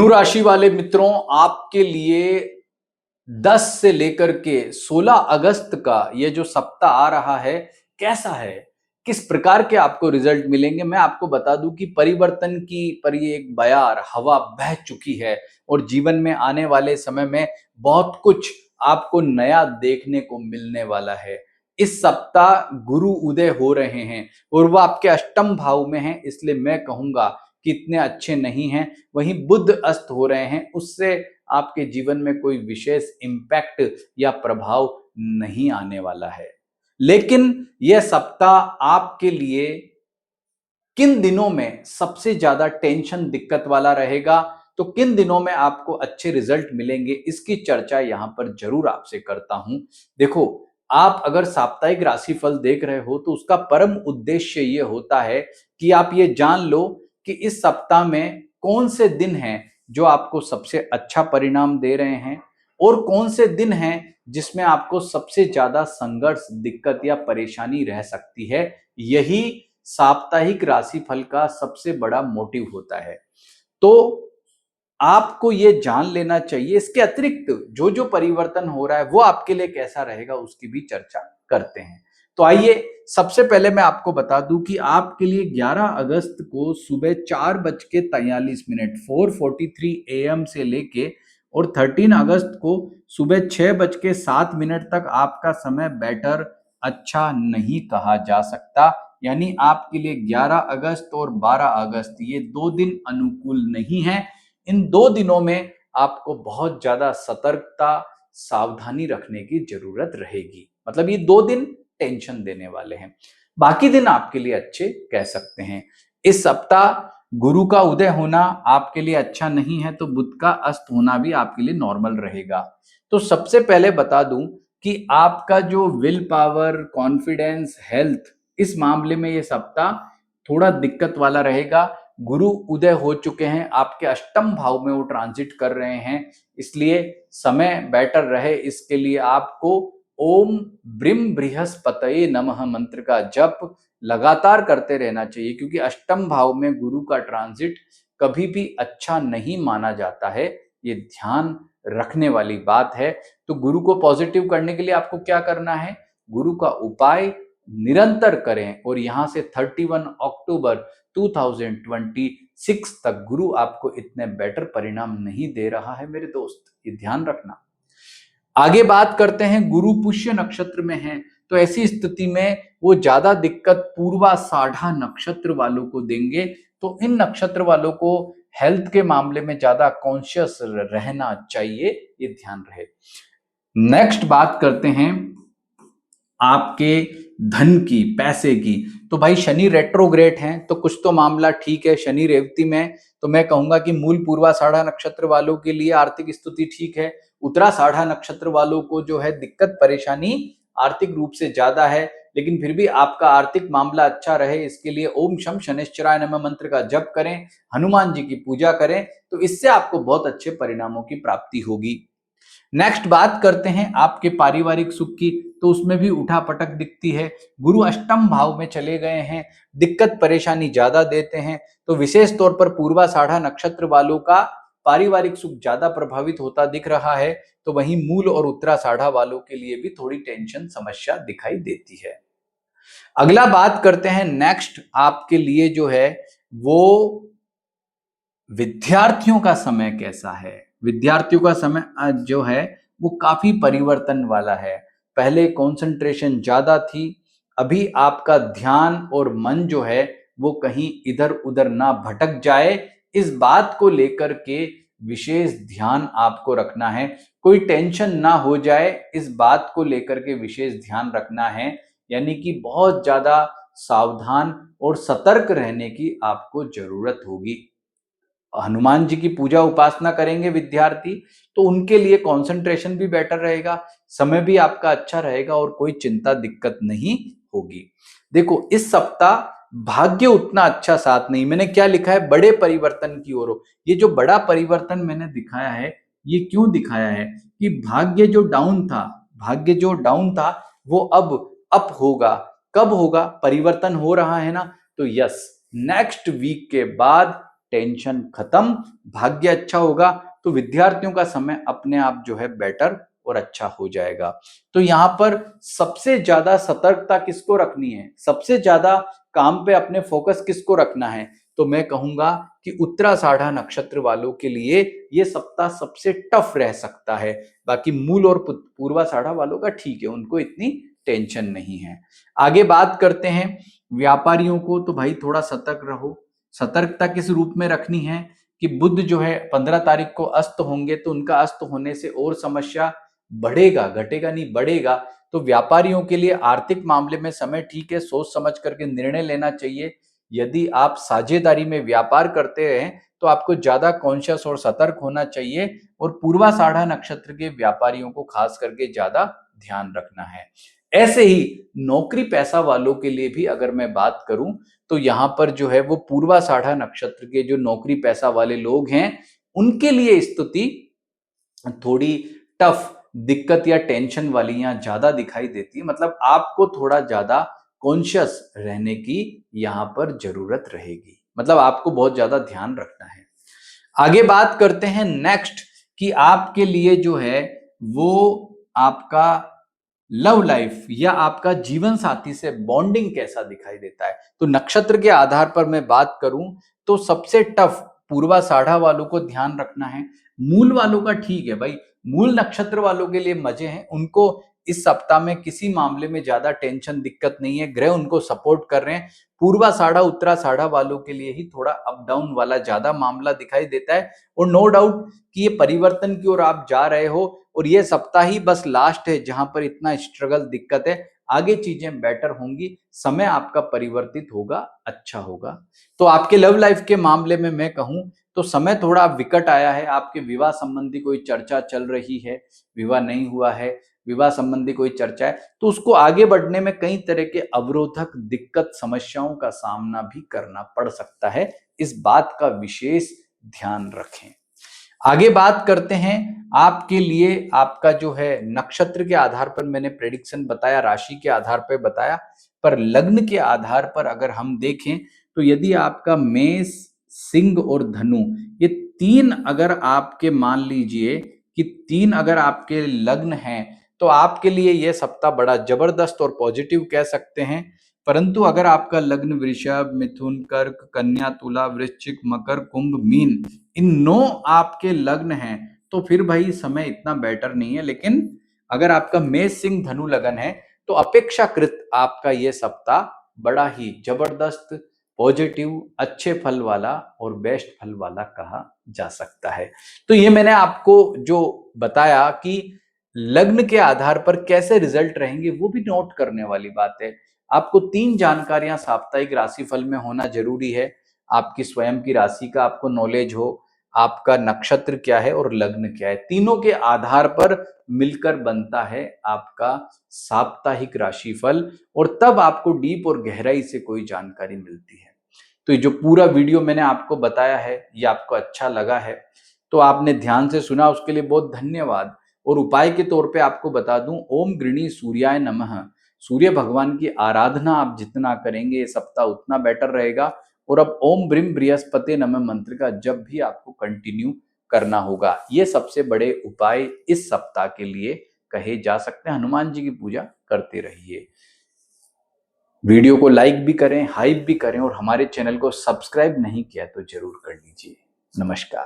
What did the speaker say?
धनु राशि वाले मित्रों, आपके लिए 10 से लेकर के 16 अगस्त का ये जो सप्ताह आ रहा है, कैसा है? किस प्रकार के आपको रिजल्ट मिलेंगे? मैं आपको बता दूं कि परिवर्तन की पर ये एक बयार हवा बह चुकी है और जीवन में आने वाले समय में बहुत कुछ आपको नया देखने को मिलने वाला है। इस सप्ताह गुरु उदय हो रहे हैं और वो आपके अष्टम भाव में हैं, इसलिए मैं कहूंगा कि इतने अच्छे नहीं हैं। वहीं बुध अस्त हो रहे हैं, उससे आपके जीवन में कोई विशेष इम्पैक्ट या प्रभाव नहीं आने वाला है। लेकिन यह सप्ताह आपके लिए किन दिनों में सबसे ज्यादा टेंशन दिक्कत वाला रहेगा, तो किन दिनों में आपको अच्छे रिजल्ट मिलेंगे, इसकी चर्चा यहां पर जरूर आपसे करता हूं। देखो, आप अगर साप्ताहिक राशिफल देख रहे हो तो उसका परम उद्देश्य यह होता है कि आप ये जान लो कि इस सप्ताह में कौन से दिन हैं जो आपको सबसे अच्छा परिणाम दे रहे हैं और कौन से दिन हैं जिसमें आपको सबसे ज्यादा संघर्ष, दिक्कत या परेशानी रह सकती है। यही साप्ताहिक राशिफल का सबसे बड़ा मोटिव होता है। तो आपको ये जान लेना चाहिए, इसके अतिरिक्त जो जो परिवर्तन हो रहा है वो आपके लिए कैसा रहेगा, उसकी भी चर्चा करते हैं। तो आइए, सबसे पहले मैं आपको बता दूं कि आपके लिए 11 अगस्त को सुबह 4:43 4:43 AM से लेके और 13 अगस्त को सुबह 6:07 तक आपका समय बेटर, अच्छा नहीं कहा जा सकता। यानी आपके लिए 11 अगस्त और 12 अगस्त ये 2 दिन अनुकूल नहीं है। इन 2 दिनों में आपको बहुत ज्यादा सतर्कता, सावधानी रखने की जरूरत रहेगी। मतलब ये 2 दिन टेंशन देने वाले हैं, बाकी दिन आपके लिए अच्छे कह सकते हैं। इस सप्ताह गुरु का उदय होना आपके लिए अच्छा नहीं है, तो बुध का अस्त होना भी आपके लिए नॉर्मल रहेगा। तो सबसे पहले बता दूं कि आपका जो विल पावर, कॉन्फिडेंस, हेल्थ, इस मामले में ये सप्ताह थोड़ा दिक्कत वाला रहेगा। गुरु उदय हो चुके हैं, आपके अष्टम भाव में वो ट्रांजिट कर रहे हैं, इसलिए समय बेटर रहे इसके लिए आपको ओम ब्रीम बृहस्पतये नमः मंत्र का जप लगातार करते रहना चाहिए, क्योंकि अष्टम भाव में गुरु का ट्रांजिट कभी भी अच्छा नहीं माना जाता है। ये ध्यान रखने वाली बात है। तो गुरु को पॉजिटिव करने के लिए आपको क्या करना है? गुरु का उपाय निरंतर करें और यहां से 31 अक्टूबर 2026 तक गुरु आपको इतने बेटर परिणाम नहीं दे रहा है मेरे दोस्त, ये ध्यान रखना। आगे बात करते हैं, गुरु पुष्य नक्षत्र में है, तो ऐसी स्थिति में वो ज्यादा दिक्कत पूर्वा साढ़ा नक्षत्र वालों को देंगे। तो इन नक्षत्र वालों को हेल्थ के मामले में ज्यादा कॉन्शियस रहना चाहिए, ये ध्यान रहे। नेक्स्ट बात करते हैं आपके धन की, पैसे की। तो भाई शनि रेट्रोग्रेड हैं, तो कुछ तो मामला ठीक है। शनि रेवती में तो मैं कहूंगा कि मूल पूर्वा साढ़ा नक्षत्र वालों के लिए आर्थिक स्थिति ठीक है। उत्तरा साढ़ा नक्षत्र वालों को जो है दिक्कत परेशानी आर्थिक रूप से ज्यादा है, लेकिन फिर भी आपका आर्थिक मामला अच्छा रहे इसके लिए ओम शम शनिश्चराय नमः मंत्र का जप करें, हनुमान जी की पूजा करें, तो इससे आपको बहुत अच्छे परिणामों की प्राप्ति होगी। नेक्स्ट बात करते हैं आपके पारिवारिक सुख की, तो उसमें भी उठापटक दिखती है। गुरु अष्टम भाव में चले गए हैं, दिक्कत परेशानी ज्यादा देते हैं। तो विशेष तौर पर पूर्वा साढ़ा नक्षत्र वालों का पारिवारिक सुख ज्यादा प्रभावित होता दिख रहा है। तो वहीं मूल और उत्तरा साढ़ा वालों के लिए भी थोड़ी टेंशन समस्या दिखाई देती है। अगला बात करते हैं नेक्स्ट आपके लिए जो है वो विद्यार्थियों का समय कैसा है। विद्यार्थियों का समय जो है वो काफी परिवर्तन वाला है। पहले कंसंट्रेशन ज्यादा थी, अभी आपका ध्यान और मन जो है वो कहीं इधर उधर ना भटक जाए, इस बात को लेकर के विशेष ध्यान आपको रखना है। कोई टेंशन ना हो जाए, इस बात को लेकर के विशेष ध्यान रखना है। यानी कि बहुत ज्यादा सावधान और सतर्क रहने की आपको जरूरत होगी। हनुमान जी की पूजा उपासना करेंगे विद्यार्थी, तो उनके लिए कंसंट्रेशन भी बेटर रहेगा, समय भी आपका अच्छा रहेगा और कोई चिंता दिक्कत नहीं होगी। देखो, इस सप्ताह भाग्य उतना अच्छा साथ नहीं, मैंने क्या लिखा है, बड़े परिवर्तन की ओर हो। ये जो बड़ा परिवर्तन मैंने दिखाया है, ये क्यों दिखाया है कि भाग्य जो डाउन था, भाग्य जो डाउन था वो अब अप होगा। कब होगा? परिवर्तन हो रहा है ना, तो यस, नेक्स्ट वीक के बाद टेंशन खत्म, भाग्य अच्छा होगा, तो विद्यार्थियों का समय अपने आप जो है बेटर और अच्छा हो जाएगा। तो यहाँ पर सबसे ज्यादा सतर्कता किसको रखनी है, सबसे ज्यादा काम पे अपने फोकस किसको रखना है, तो मैं कहूंगा कि उत्तराषाढ़ा नक्षत्र वालों के लिए ये सप्ताह सबसे टफ रह सकता है। बाकी मूल और पूर्वाषाढ़ा वालों का ठीक है, उनको इतनी टेंशन नहीं है। आगे बात करते हैं व्यापारियों को, तो भाई थोड़ा सतर्क रहो। सतर्कता किस रूप में रखनी है कि बुध जो है 15 तारीख को अस्त होंगे, तो उनका अस्त होने से और समस्या बढ़ेगा, घटेगा नहीं बढ़ेगा। तो व्यापारियों के लिए आर्थिक मामले में समय ठीक है, सोच समझ करके निर्णय लेना चाहिए। यदि आप साझेदारी में व्यापार करते हैं तो आपको ज्यादा कॉन्शियस और सतर्क होना चाहिए, और पूर्वाषाढ़ा नक्षत्र के व्यापारियों को खास करके ज्यादा ध्यान रखना है। ऐसे ही नौकरी पैसा वालों के लिए भी अगर मैं बात करूं, तो यहां पर जो है वो पूर्वाषाढ़ा नक्षत्र के जो नौकरी पैसा वाले लोग हैं, उनके लिए स्थिति थोड़ी टफ, दिक्कत या टेंशन वाली यहाँ ज्यादा दिखाई देती है। मतलब आपको थोड़ा ज्यादा कॉन्शियस रहने की यहाँ पर जरूरत रहेगी, मतलब आपको बहुत ज्यादा ध्यान रखना है। आगे बात करते हैं नेक्स्ट कि आपके लिए जो है वो आपका लव लाइफ या आपका जीवन साथी से बॉन्डिंग कैसा दिखाई देता है। तो नक्षत्र के आधार पर मैं बात करूं तो सबसे टफ पूर्वाषाढ़ा वालों को ध्यान रखना है। मूल वालों का ठीक है भाई, मूल नक्षत्र वालों के लिए मजे हैं, उनको इस सप्ताह में किसी मामले में ज्यादा टेंशन दिक्कत नहीं है, ग्रह उनको सपोर्ट कर रहे हैं। पूर्वाषाढ़ा उत्तराषाढ़ा वालों के लिए ही थोड़ा अप डाउन वाला ज्यादा मामला दिखाई देता है, और नो डाउट कि ये परिवर्तन की ओर आप जा रहे हो, और ये सप्ताह ही बस लास्ट है जहां पर इतना स्ट्रगल दिक्कत है। आगे चीजें बेटर होंगी, समय आपका परिवर्तित होगा, अच्छा होगा। तो आपके लव लाइफ के मामले में मैं कहूं तो समय थोड़ा विकट आया है। आपके विवाह संबंधी कोई चर्चा चल रही है, विवाह नहीं हुआ है, विवाह संबंधी कोई चर्चा है, तो उसको आगे बढ़ने में कई तरह के अवरोधक, दिक्कत, समस्याओं का सामना भी करना पड़ सकता है। इस बात का विशेष ध्यान रखें। आगे बात करते हैं आपके लिए, आपका जो है नक्षत्र के आधार पर मैंने प्रेडिक्शन बताया, राशि के आधार पर बताया, पर लग्न के आधार पर अगर हम देखें तो यदि आपका मेष, सिंह और धनु, ये तीन अगर आपके, मान लीजिए कि तीन अगर आपके लग्न हैं, तो आपके लिए यह सप्ताह बड़ा जबरदस्त और पॉजिटिव कह सकते हैं। परंतु अगर आपका लग्न वृषभ, मिथुन, कर्क, कन्या, तुला, वृश्चिक, मकर, कुंभ, मीन, इन 9 आपके लग्न हैं, तो फिर भाई समय इतना बेटर नहीं है। लेकिन अगर आपका मेष, सिंह, धनु लगन है, तो अपेक्षाकृत आपका ये सप्ताह बड़ा ही जबरदस्त, पॉजिटिव, अच्छे फल वाला और बेस्ट फल वाला कहा जा सकता है। तो ये मैंने आपको जो बताया कि लग्न के आधार पर कैसे रिजल्ट रहेंगे, वो भी नोट करने वाली बात है। आपको 3 जानकारियां साप्ताहिक राशिफल में होना जरूरी है। आपकी स्वयं की राशि का आपको नॉलेज हो, आपका नक्षत्र क्या है और लग्न क्या है, तीनों के आधार पर मिलकर बनता है आपका साप्ताहिक राशिफल, और तब आपको डीप और गहराई से कोई जानकारी मिलती है। तो ये जो पूरा वीडियो मैंने आपको बताया है, ये आपको अच्छा लगा है तो आपने ध्यान से सुना, उसके लिए बहुत धन्यवाद। और उपाय के तौर पे आपको बता दूं, ओम गृणी सूर्याय नमः, सूर्य भगवान की आराधना आप जितना करेंगे ये सप्ताह उतना बेटर रहेगा। और अब ओम ब्रीम बृहस्पति नमः मंत्र का जब भी आपको कंटिन्यू करना होगा, ये सबसे बड़े उपाय इस सप्ताह के लिए कहे जा सकते हैं। हनुमान जी की पूजा करते रहिए। वीडियो को लाइक भी करें, हाइप भी करें, और हमारे चैनल को सब्सक्राइब नहीं किया तो जरूर कर लीजिए। नमस्कार।